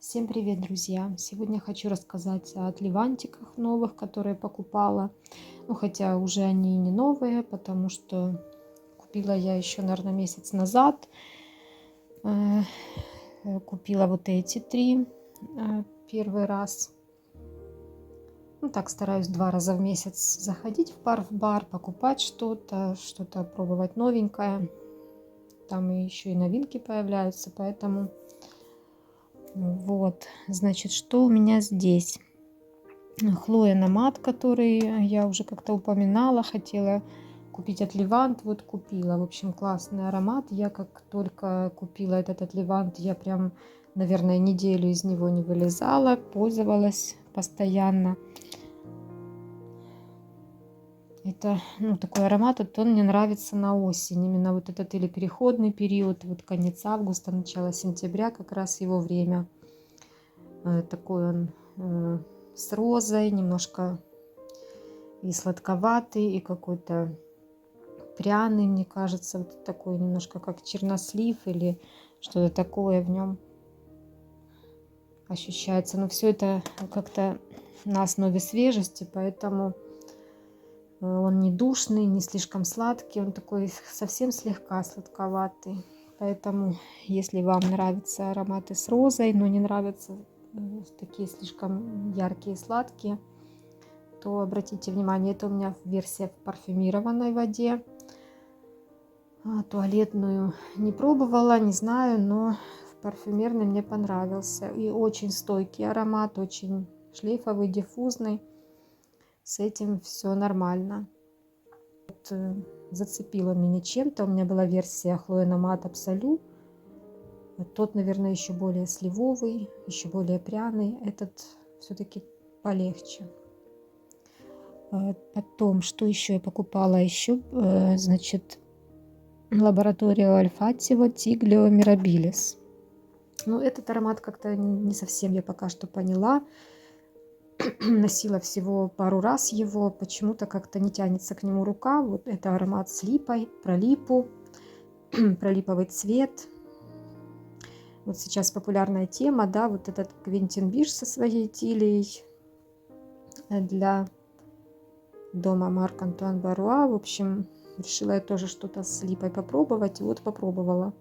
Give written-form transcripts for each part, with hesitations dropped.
Всем привет, друзья! Сегодня хочу рассказать о отливантиках новых, которые покупала. Ну, хотя уже они не новые, потому что купила я еще, наверное, месяц назад. Э, Купила вот эти три первый раз. Ну, так стараюсь 2 раза в месяц заходить в бар, покупать что-то пробовать новенькое. Там еще и новинки появляются, поэтому вот, значит, что у меня здесь? Хлоя Номад, который я уже как-то упоминала, хотела купить от Левант, вот купила. В общем, классный аромат. Я как только купила этот от Левант, я прям, наверное, неделю из него не вылезала, пользовалась постоянно. Это, ну, такой аромат, вот он мне нравится на осень, именно вот этот или переходный период, вот конец августа, начало сентября, как раз его время. Такой он с розой, немножко и сладковатый, и какой-то пряный, мне кажется, вот такой немножко как чернослив или что-то такое в нем ощущается. Но все это как-то на основе свежести, поэтому он не душный, не слишком сладкий, он такой совсем слегка сладковатый. Поэтому, если вам нравятся ароматы с розой, но не нравятся такие слишком яркие, сладкие, то обратите внимание, это у меня версия в парфюмированной воде. Туалетную не пробовала, не знаю, но в парфюмерной мне понравился. И очень стойкий аромат, очень шлейфовый, диффузный. С этим все нормально. Вот, зацепила меня чем-то. У меня была версия Хлоя Номад Абсолю. Тот, наверное, еще более сливовый, еще более пряный. Этот все-таки полегче. Потом, что еще я покупала? Еще, значит, лаборатория Альфативо Тиглио Мирабилис. Ну, этот аромат как-то не совсем я пока что поняла. Носила всего пару раз его, почему-то как-то не тянется к нему рука. Вот это аромат с липой, про липу, про липовый цвет. Вот сейчас популярная тема, да, вот этот Квентин Биш со своей тилией для дома Марк Антуан Баруа. В общем, решила я тоже что-то с липой попробовать. И вот попробовала.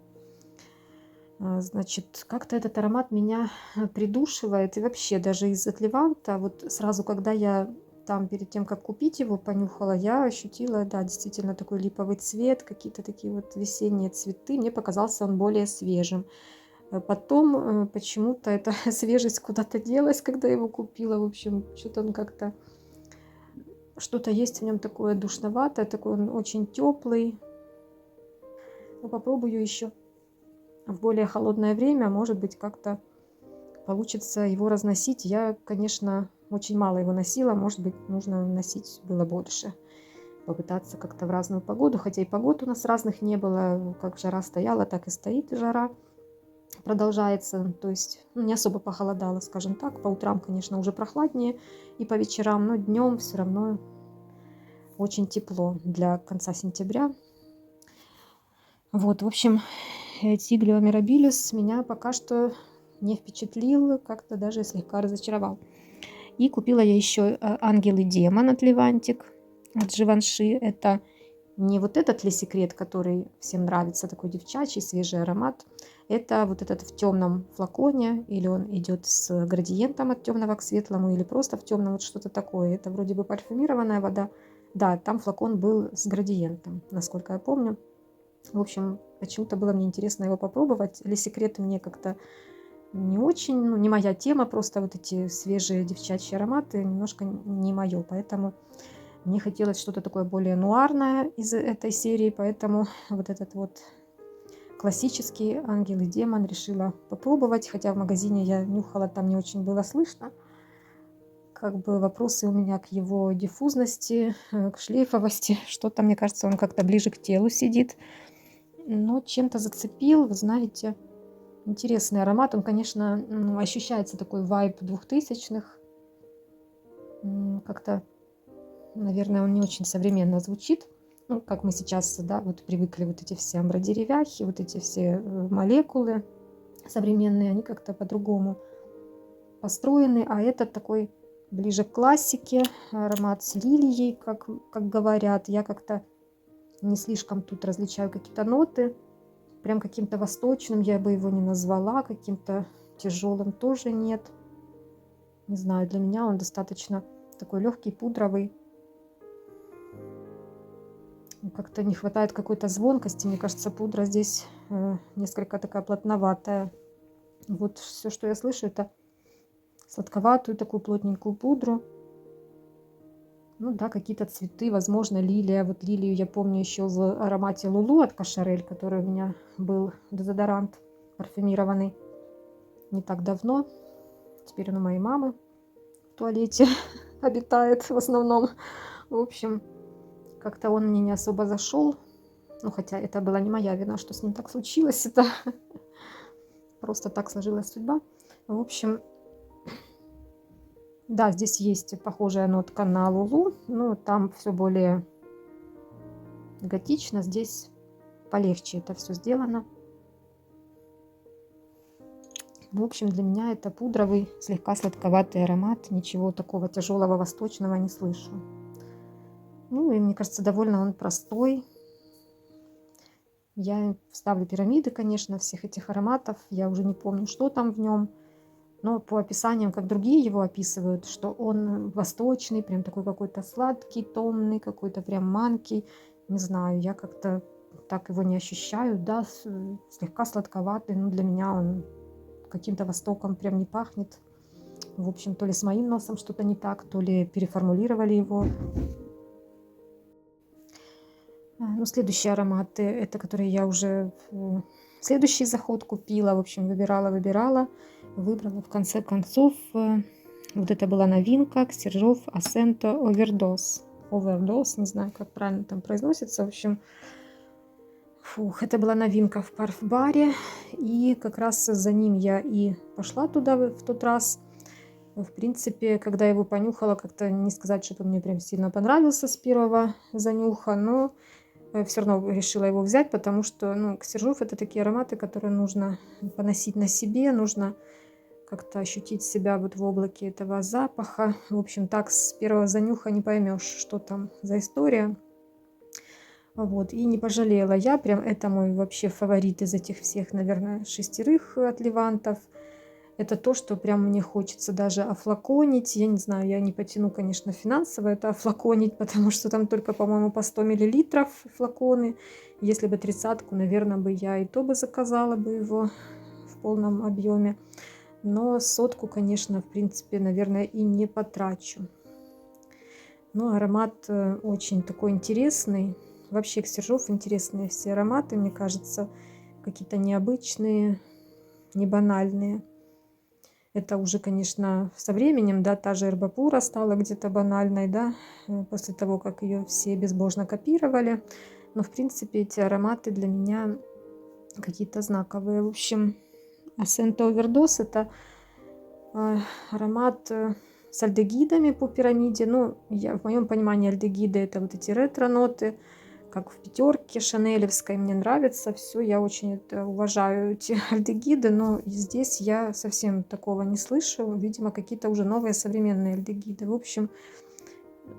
Значит, как-то этот аромат меня придушивает. И вообще, даже из от Леванта, вот сразу, когда я там перед тем, как купить его, понюхала, я ощутила, да, действительно такой липовый цвет, какие-то такие вот весенние цветы. Мне показался он более свежим. Потом почему-то эта свежесть куда-то делась, когда я его купила. В общем, что-то он как-то... Что-то есть в нем такое душноватое, такой он очень теплый. Но попробую еще в более холодное время, может быть, как-то получится его разносить. Я, конечно, очень мало его носила, может быть, нужно носить было больше. Попытаться как-то в разную погоду, хотя и погод у нас разных не было. Как жара стояла, так и стоит жара. Продолжается, то есть не особо похолодало, скажем так. По утрам, конечно, уже прохладнее и по вечерам, но днем все равно очень тепло для конца сентября. Вот, в общем, Тиглио Мирабилис меня пока что не впечатлил, как-то даже слегка разочаровал. И купила я еще Ангел и Демон от Левантик, от Живанши. Это не вот этот ли секрет, который всем нравится, такой девчачий, свежий аромат. Это вот этот в темном флаконе, или он идет с градиентом от темного к светлому, или просто в темном, вот что-то такое. Это вроде бы парфюмированная вода. Да, там флакон был с градиентом, насколько я помню. В общем, почему-то было мне интересно его попробовать. Или секреты мне как-то не очень, ну, не моя тема, просто вот эти свежие девчачьи ароматы немножко не мое, поэтому мне хотелось что-то такое более нуарное из этой серии, поэтому вот этот вот классический Ангел и Демон решила попробовать, хотя в магазине я нюхала, там не очень было слышно. Как бы вопросы у меня к его диффузности, к шлейфовости, что-то, мне кажется, он как-то ближе к телу сидит. Но чем-то зацепил, вы знаете, интересный аромат. Он, конечно, ощущается такой вайб 2000-х. Как-то, наверное, он не очень современно звучит. Ну, как мы сейчас, да, вот привыкли, вот эти все амбродеревяхи, вот эти все молекулы современные, они как-то по-другому построенный, а этот такой ближе к классике, аромат с лилией, как говорят. Я как-то не слишком тут различаю какие-то ноты. Прям каким-то восточным я бы его не назвала, каким-то тяжелым тоже нет. Не знаю, для меня он достаточно такой легкий, пудровый. Как-то не хватает какой-то звонкости. Мне кажется, пудра здесь несколько такая плотноватая. Вот все, что я слышу, это сладковатую такую плотненькую пудру. Ну да, какие-то цветы, возможно, лилия. Вот лилию я помню еще в аромате Лулу от Кошарель, который у меня был дезодорант парфюмированный не так давно. Теперь он у моей мамы в туалете обитает в основном. В общем, как-то он мне не особо зашел. Ну, хотя это была не моя вина, что с ним так случилось. Это просто так сложилась судьба. В общем, да, здесь есть похожая нотка на Лулу, но там все более готично. Здесь полегче это все сделано. В общем, для меня это пудровый, слегка сладковатый аромат. Ничего такого тяжелого восточного не слышу. Ну и мне кажется, довольно он простой. Я вставлю пирамиды, конечно, всех этих ароматов. Я уже не помню, что там в нем. Но по описаниям, как другие его описывают, что он восточный, прям такой какой-то сладкий, томный, какой-то прям манкий. Не знаю, я как-то так его не ощущаю. Да, слегка сладковатый, но для меня он каким-то востоком прям не пахнет. В общем, то ли с моим носом что-то не так, то ли переформулировали его. Ну, следующие ароматы, это которые я уже в следующий заход купила. В общем, выбирала, выбрала в конце концов. Вот это была новинка Ксержов Асенто Overdose. Overdose, не знаю, как правильно там произносится. В общем, это была новинка в парфбаре. И как раз за ним я и пошла туда в тот раз. В принципе, когда я его понюхала, как-то не сказать, что он мне прям сильно понравился с первого занюха, но все равно решила его взять, потому что, ну, Ксержов — это такие ароматы, которые нужно поносить на себе, нужно как-то ощутить себя вот в облаке этого запаха. В общем, так с первого занюха не поймешь, что там за история. Вот, и не пожалела я, прям это мой вообще фаворит из этих всех, наверное, 6 от Левантов. Это то, что прям мне хочется даже офлаконить. Я не знаю, я не потяну, конечно, финансово это офлаконить, потому что там только, по-моему, по 100 мл флаконы. Если бы 30-ку, наверное, бы я и то бы заказала бы его в полном объеме. Но 100-ку, конечно, в принципе, наверное, и не потрачу. Но аромат очень такой интересный. Вообще, Ксержов интересные все ароматы, мне кажется, какие-то необычные, не банальные. Это уже, конечно, со временем, да, та же Эрбапура стала где-то банальной, да, после того, как ее все безбожно копировали. Но, в принципе, эти ароматы для меня какие-то знаковые. В общем, Ascento Overdose — это аромат с альдегидами по пирамиде. Ну, в моем понимании альдегиды — это вот эти ретро-ноты, как в пятерке шанелевской. Мне нравится все, я очень это уважаю, эти альдегиды, но здесь я совсем такого не слышу. Видимо, какие-то уже новые современные альдегиды. В общем,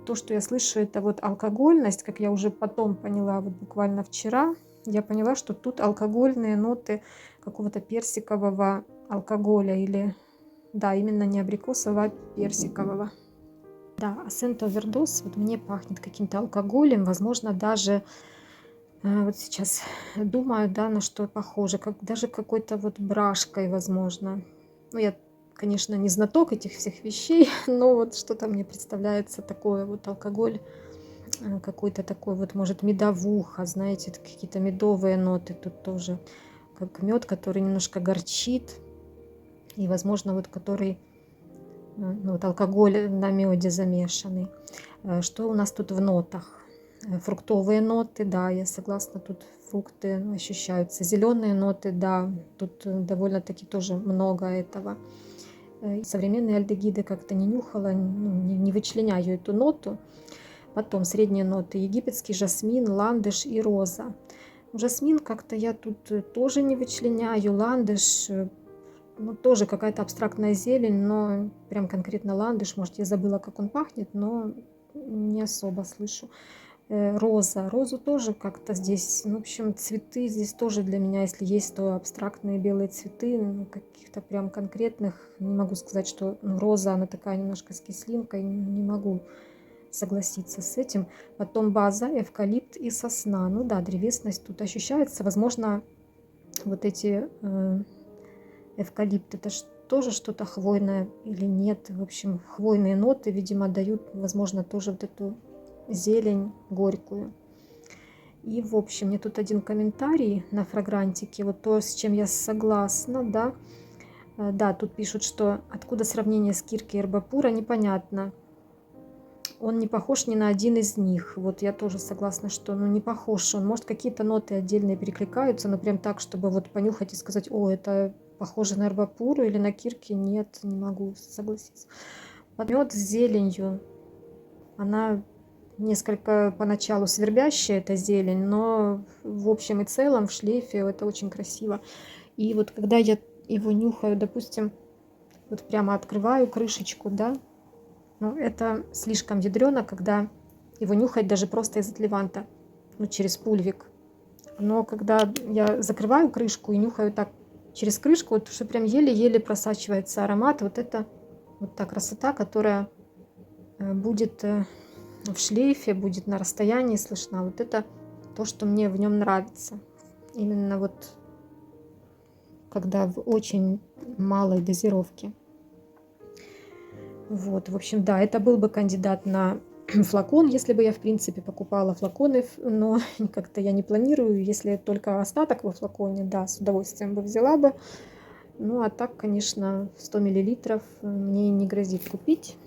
то, что я слышу, это вот алкогольность, как я уже потом поняла, вот буквально вчера, я поняла, что тут алкогольные ноты какого-то персикового алкоголя или, да, именно не абрикосового, а персикового. Да, Ascento Overdose вот мне пахнет каким-то алкоголем, возможно, даже вот сейчас думаю, да, на что похоже, как даже какой-то вот брашкой, возможно. Ну, я, конечно, не знаток этих всех вещей, но вот что-то мне представляется такое вот алкоголь, какой-то такой вот, может, медовуха, знаете, какие-то медовые ноты тут тоже, как мед, который немножко горчит, и, возможно, вот который, ну, вот алкоголь на меде замешанный. Что у нас тут в нотах? Фруктовые ноты, да, я согласна, тут фрукты ощущаются. Зеленые ноты, да, тут довольно-таки тоже много этого. Современные альдегиды как-то не нюхала, ну, не вычленяю эту ноту. Потом средние ноты: египетский жасмин, ландыш и роза. Жасмин как-то я тут тоже не вычленяю. Ландыш Ну, тоже какая-то абстрактная зелень, но прям конкретно ландыш. Может, я забыла, как он пахнет, но не особо слышу. Роза. Розу тоже как-то здесь, ну, в общем, цветы здесь тоже для меня, если есть, то абстрактные белые цветы, ну, каких-то прям конкретных. Не могу сказать, что ну, роза, она такая немножко с кислинкой, не могу согласиться с этим. Потом база, эвкалипт и сосна. Ну да, древесность тут ощущается. Возможно, вот эти эвкалипт, это тоже что-то хвойное или нет. В общем, хвойные ноты, видимо, дают, возможно, тоже вот эту зелень горькую. И, в общем, мне тут один комментарий на фрагрантике, вот то, с чем я согласна, да. Да, тут пишут, что откуда сравнение с Кирки и Эрбапура, непонятно. Он не похож ни на один из них. Вот я тоже согласна, что ну, не похож он. Может, какие-то ноты отдельные перекликаются, но прям так, чтобы вот понюхать и сказать, о, это похоже на Эрбапуру или на Кирки, нет, не могу согласиться. Мед с зеленью. Она несколько поначалу свербящая, эта зелень, но в общем и целом в шлейфе это очень красиво. И вот когда я его нюхаю, допустим, вот прямо открываю крышечку, да, ну это слишком ядрено, когда его нюхать даже просто из отливанта, ну через пульвик. Но когда я закрываю крышку и нюхаю так через крышку, вот что прям еле-еле просачивается аромат, вот это вот та красота, которая будет в шлейфе, будет на расстоянии слышна. Вот это то, что мне в нем нравится. Именно вот когда в очень малой дозировке. Вот, в общем, да, это был бы кандидат на флакон, если бы я, в принципе, покупала флаконы, но как-то я не планирую. Если только остаток во флаконе, да, с удовольствием бы взяла бы. Ну, а так, конечно, 100 мл мне не грозит купить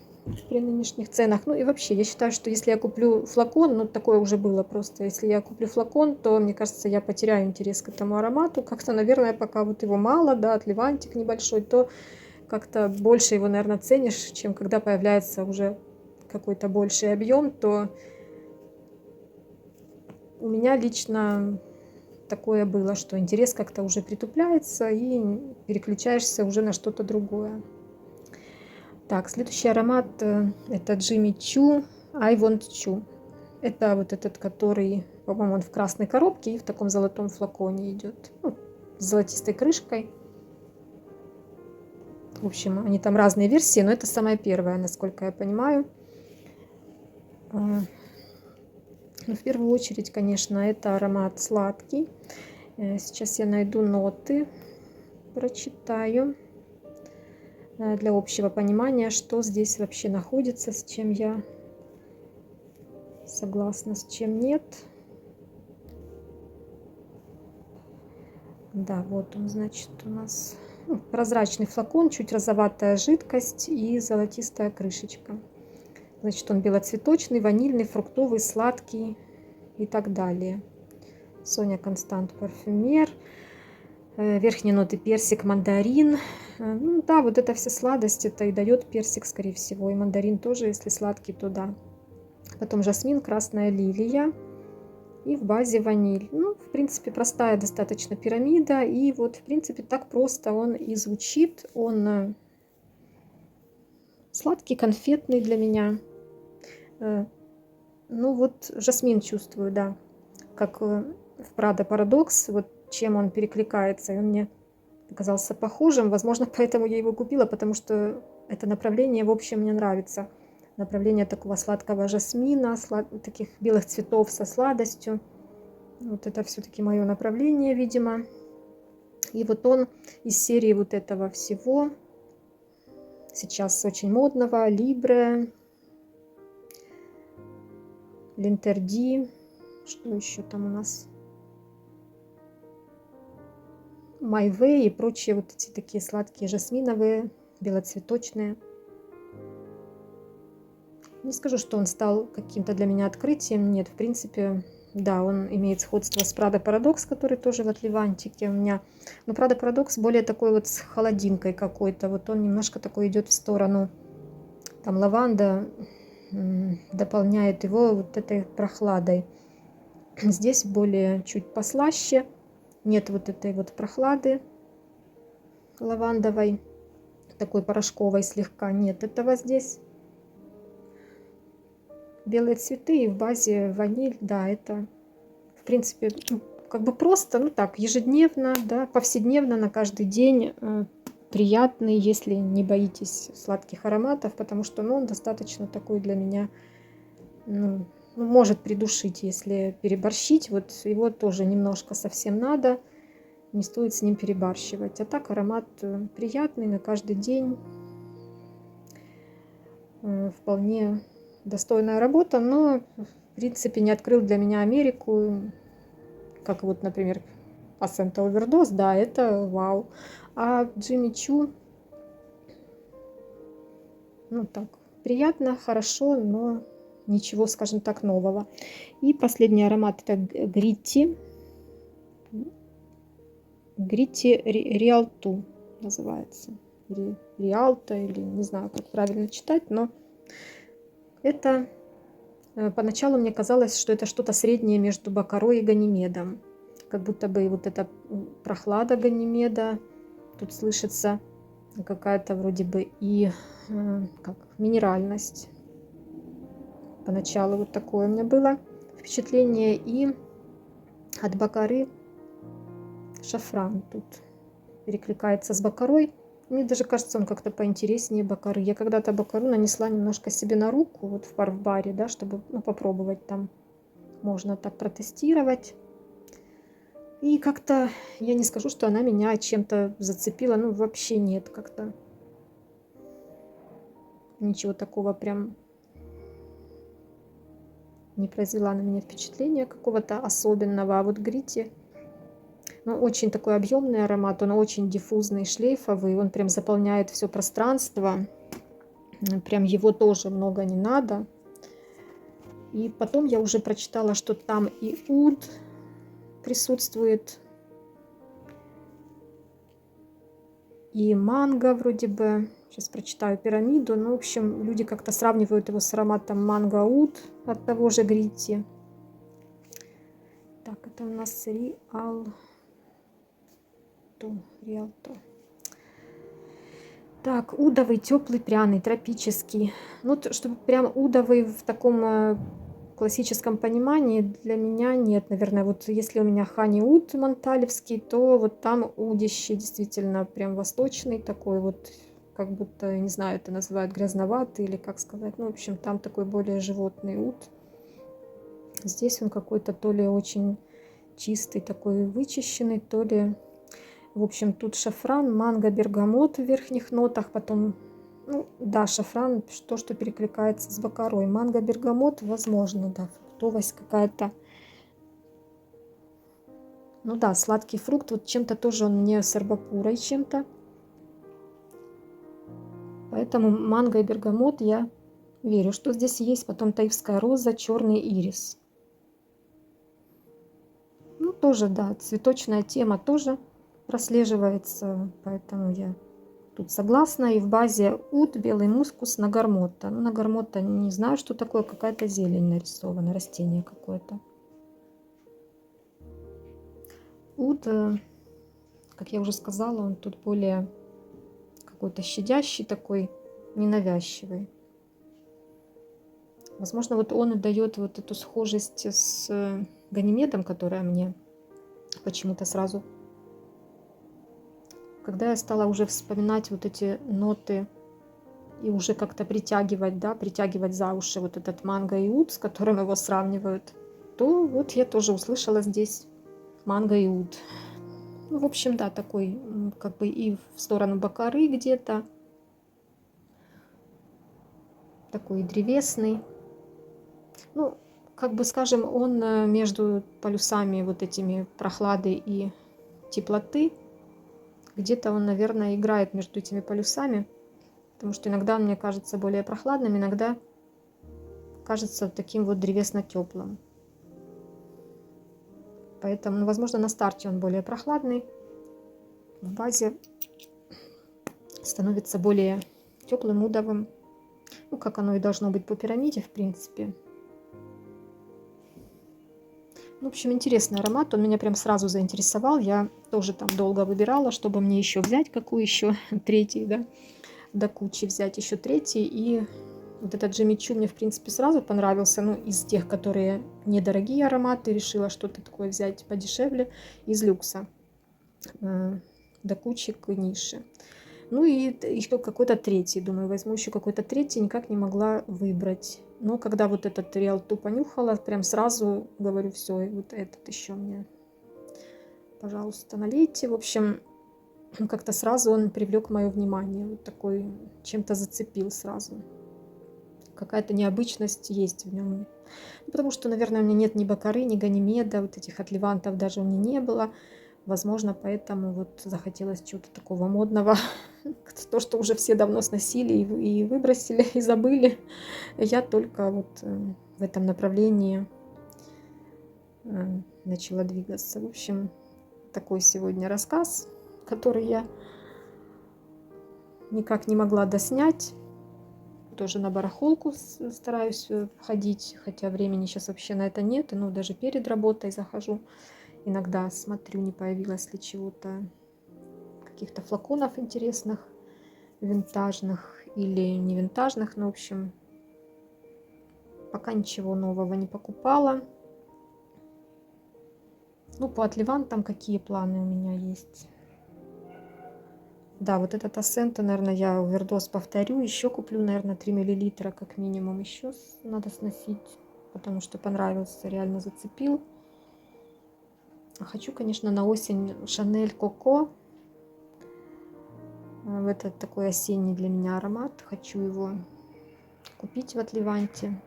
при нынешних ценах. Ну и вообще, я считаю, что если я куплю флакон, ну такое уже было просто, если я куплю флакон, то, мне кажется, я потеряю интерес к этому аромату. Как-то, наверное, пока вот его мало, да, отливантик небольшой, то как-то больше его, наверное, ценишь, чем когда появляется уже какой-то больший объем, то у меня лично такое было, что интерес как-то уже притупляется и переключаешься уже на что-то другое. Так, следующий аромат это Jimmy Choo I Want Choo. Это вот этот, который, по-моему, он в красной коробке и в таком золотом флаконе идет. Ну, с золотистой крышкой. В общем, они там разные версии, но это самая первая, насколько я понимаю. Ну, в первую очередь, конечно, это аромат сладкий. Сейчас я найду ноты, прочитаю для общего понимания, что здесь вообще находится, с чем я согласна, с чем нет. Да, вот он, значит, у нас прозрачный флакон, чуть розоватая жидкость и золотистая крышечка. Значит, он белоцветочный, ванильный, фруктовый, сладкий и так далее. Соня Констант парфюмер. Верхние ноты персик, мандарин. Ну да, вот это все сладость, это и дает персик, скорее всего. И мандарин тоже, если сладкий, то да. Потом жасмин, красная лилия. И в базе ваниль. Ну, в принципе, простая достаточно пирамида. И вот, в принципе, так просто он и звучит. Он сладкий, конфетный для меня. Ну, вот жасмин чувствую, да. Как в Prada Paradox. Вот чем он перекликается. И он мне оказался похожим. Возможно, поэтому я его купила, потому что это направление, в общем, мне нравится. Направление такого сладкого жасмина, таких белых цветов со сладостью. Вот это все-таки мое направление, видимо. И вот он из серии вот этого всего, сейчас очень модного, Libre, Linterdi, что еще там у нас? My Way и прочие вот эти такие сладкие жасминовые, белоцветочные. Не скажу, что он стал каким-то для меня открытием. Нет, в принципе, да, он имеет сходство с Prada Paradox, который тоже в отливантике у меня. Но Prada Paradox более такой вот с холодинкой какой-то. Вот он немножко такой идет в сторону. Там лаванда дополняет его вот этой прохладой. Здесь более чуть послаще. Нет вот этой вот прохлады. лавандовой, такой порошковой слегка. Нет этого здесь. Белые цветы и в базе ваниль. Да, это, в принципе, ну, как бы просто, ну так, ежедневно, да, повседневно, на каждый день приятный, если не боитесь сладких ароматов, потому что, ну, он достаточно такой для меня, ну, может придушить, если переборщить. Вот его тоже немножко совсем надо, не стоит с ним перебарщивать. А так аромат приятный на каждый день, вполне достойная работа, но в принципе не открыл для меня Америку, как вот, например, Placenta Overdose, да, это вау. А Джимми Чу, ну так, приятно, хорошо, но ничего, скажем так, нового. И последний аромат это Гритти. Гритти Риалту называется. Риалта, или не знаю, как правильно читать, но это поначалу мне казалось, что это что-то среднее между Бакарой и Ганимедом. Как будто бы вот эта прохлада Ганимеда, тут слышится какая-то вроде бы и как минеральность. Поначалу вот такое у меня было впечатление. И от Бакары шафран тут перекликается с Бакарой. Мне даже кажется, он как-то поинтереснее Бакары. Я когда-то Бакару нанесла немножко себе на руку, вот в парфбаре, да, чтобы, ну, попробовать там. Можно так протестировать. И как-то, я не скажу, что она меня чем-то зацепила. Ну, вообще нет, как-то ничего такого прям не произвела на меня впечатления какого-то особенного. А вот Грити, ну, очень такой объемный аромат, он очень диффузный, шлейфовый, он прям заполняет все пространство. Прям его тоже много не надо. И потом я уже прочитала, что там и уд присутствует, и манго вроде бы. Сейчас прочитаю пирамиду. Ну, в общем, люди как-то сравнивают его с ароматом манго-уд от того же Гритти. Так, это у нас Риалто. Так, удовый, теплый, пряный, тропический. Ну, чтобы прям удовый в таком классическом понимании для меня нет, наверное. Вот если у меня хани уд монталевский, то вот там удище действительно прям восточный такой вот, как будто, не знаю, это называют грязноватый или как сказать. Ну, в общем, там такой более животный уд. Здесь он какой-то то ли очень чистый, такой вычищенный, то ли... В общем, тут шафран, манго, бергамот в верхних нотах, потом, ну да, шафран, то, что перекликается с бакарой. Манго, бергамот, возможно, да, фруктовость какая-то. Ну да, сладкий фрукт, вот чем-то тоже он мне с арбапурой чем-то. Поэтому манго и бергамот я верю, что здесь есть. Потом таифская роза, черный ирис. Ну тоже, да, цветочная тема тоже прослеживается, поэтому я тут согласна. И в базе уд, белый мускус, нагармота. Ну, нагармота не знаю, что такое, какая-то зелень нарисована, растение какое-то. Уд, как я уже сказала, он тут более какой-то щадящий такой, ненавязчивый. Возможно, вот он и дает вот эту схожесть с Ганимедом, которая мне почему-то сразу... Когда я стала уже вспоминать вот эти ноты и уже как-то притягивать, да, притягивать за уши вот этот манго и уд, с которым его сравнивают, то вот я тоже услышала здесь манго и уд. Ну, в общем, да, такой как бы и в сторону бакары где-то, такой древесный. Ну, как бы, скажем, он между полюсами вот этими прохлады и теплоты. Где-то он, наверное, играет между этими полюсами, потому что иногда он мне кажется более прохладным, иногда кажется таким вот древесно-теплым. Поэтому, ну, возможно, на старте он более прохладный, в базе становится более теплым, удовым. Ну, как оно и должно быть по пирамиде, в принципе. В общем, интересный аромат, он меня прям сразу заинтересовал. Я тоже там долго выбирала, чтобы мне еще взять, какую еще, третий, да, до кучи взять еще третий. И вот этот Джимми Чу мне, в принципе, сразу понравился. Ну, из тех, которые недорогие ароматы, решила что-то такое взять подешевле из люкса. До кучи к ниши. Ну и еще какой-то третий, думаю, возьму еще какой-то третий, никак не могла выбрать. Но когда вот этот Real 2 понюхала, прям сразу говорю, все, вот этот еще мне, пожалуйста, налейте. В общем, как-то сразу он привлек мое внимание, вот такой, чем-то зацепил сразу. Какая-то необычность есть в нем. Потому что, наверное, у меня нет ни Бакары, ни Ганимеда, вот этих от Левантов даже у меня не было. Возможно, поэтому вот захотелось чего-то такого модного. То, что уже все давно сносили и выбросили, и забыли. Я только вот в этом направлении начала двигаться. В общем, такой сегодня рассказ, который я никак не могла доснять. Тоже на барахолку стараюсь ходить, хотя времени сейчас вообще на это нет. Ну, даже перед работой захожу. Иногда смотрю, не появилось ли чего-то, каких-то флаконов интересных, винтажных или не винтажных. Ну, в общем, пока ничего нового не покупала. Ну, по Отливантам какие планы у меня есть. Да, вот этот Ассента, наверное, я овердоз повторю. Еще куплю, наверное, 3 мл как минимум. Еще надо сносить, потому что понравился, реально зацепил. Хочу, конечно, на осень Шанель Коко. Это такой осенний для меня аромат. Хочу его купить в Отливанте.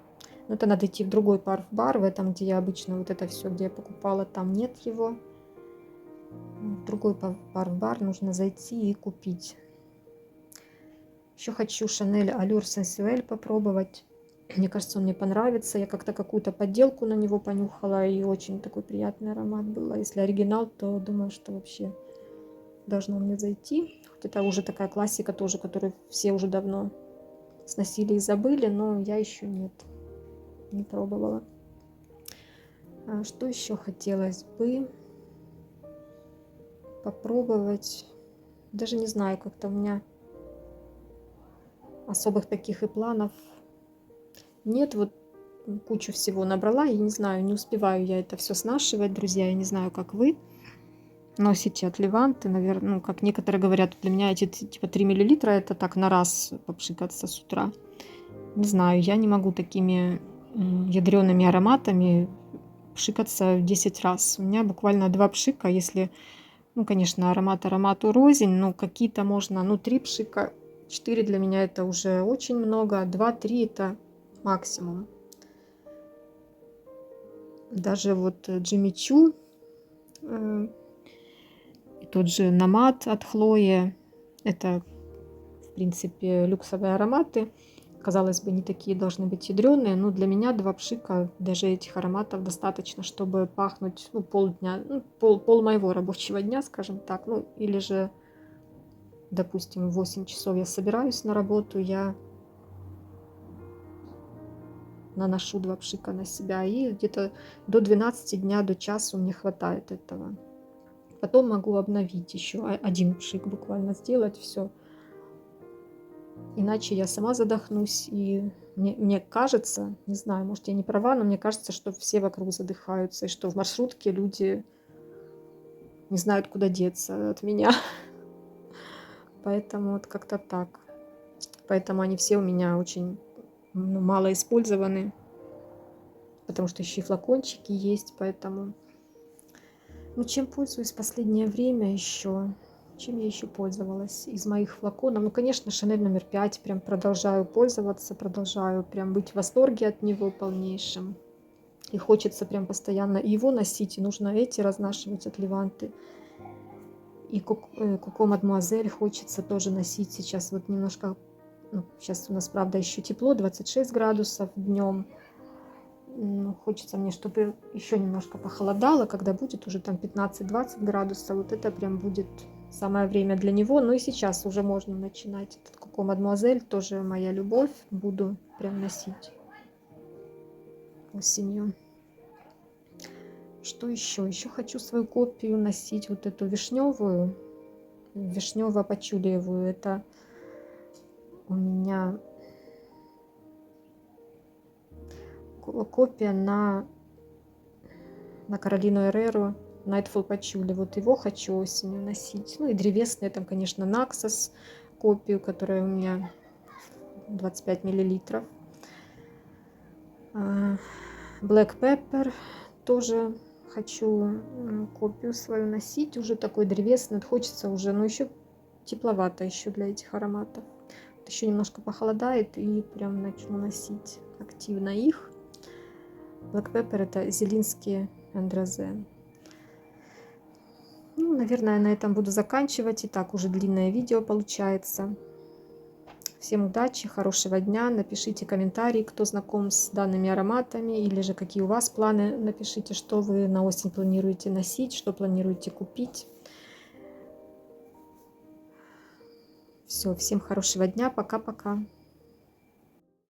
Но это надо идти в другой парф-бар, в этом, где я обычно вот это все, где я покупала, там нет его. В другой парф-бар нужно зайти и купить. Еще хочу Шанель Allure Sensuelle попробовать. Мне кажется, он мне понравится. Я как-то какую-то подделку на него понюхала, и очень такой приятный аромат был. А если оригинал, то думаю, что вообще должно мне зайти. Хоть это уже такая классика тоже, которую все уже давно сносили и забыли, но я еще нет, не пробовала. Что еще хотелось бы попробовать? Даже не знаю, как-то у меня особых таких и планов нет. Вот кучу всего набрала, я не знаю, не успеваю я это все снашивать, друзья. Я не знаю, как вы носите от Леванты, наверное, ну, как некоторые говорят, для меня эти типа 3 мл это так на раз попшикаться с утра. Не знаю, я не могу такими ядреными ароматами пшикаться в 10 раз. У меня буквально 2 пшика, если, ну, конечно, аромат аромату рознь, но какие-то можно, ну, 3 пшика, 4 для меня это уже очень много, 2-3 это максимум. Даже вот Джимми Чу и тот же Намат от Хлои, это, в принципе, люксовые ароматы. Казалось бы, не такие должны быть ядреные, но для меня 2 пшика даже этих ароматов достаточно, чтобы пахнуть, ну, полдня, ну, пол моего рабочего дня, скажем так. Ну, или же, допустим, в 8 часов я собираюсь на работу, я наношу 2 пшика на себя, и где-то до 12 дня, до часу мне хватает этого. Потом могу обновить еще 1 пшик буквально сделать, все. Иначе я сама задохнусь, и мне кажется, не знаю, может, я не права, но мне кажется, что все вокруг задыхаются, и что в маршрутке люди не знают, куда деться от меня. Поэтому вот как-то так. Поэтому они все у меня очень, ну, мало использованы, потому что еще и флакончики есть, поэтому... Ну, чем пользуюсь в последнее время еще? Чем я еще пользовалась из моих флаконов? Ну, конечно, Шанель номер 5. Прям продолжаю пользоваться, продолжаю прям быть в восторге от него полнейшем. И хочется прям постоянно его носить, и нужно эти разнашивать от Леванты. И Коко Мадемуазель хочется тоже носить сейчас. Вот немножко, ну, сейчас у нас, правда, еще тепло, 26 градусов днем. Хочется мне, чтобы еще немножко похолодало, когда будет уже там 15-20 градусов. Вот это прям будет самое время для него. Ну и сейчас уже можно начинать. Этот Коко Мадемуазель тоже моя любовь. Буду прям носить осенью. Что еще? Еще хочу свою копию носить, вот эту вишневую, вишнево-пачулиевую. Это у меня копия на Каролину Эреру Nightfall Пачули. Вот его хочу осенью носить. Ну и древесные, там, конечно, Naxos копию, которая у меня 25 миллилитров. Black Pepper тоже хочу копию свою носить. Уже такой древесный. Хочется уже, но еще тепловато еще для этих ароматов. Вот еще немножко похолодает и прям начну носить активно их. Black Pepper это Зелинский Андрозе. Ну, наверное, на этом буду заканчивать. И так уже длинное видео получается. Всем удачи, хорошего дня. Напишите комментарии, кто знаком с данными ароматами, или же какие у вас планы. Напишите, что вы на осень планируете носить, что планируете купить. Все, всем хорошего дня. Пока-пока.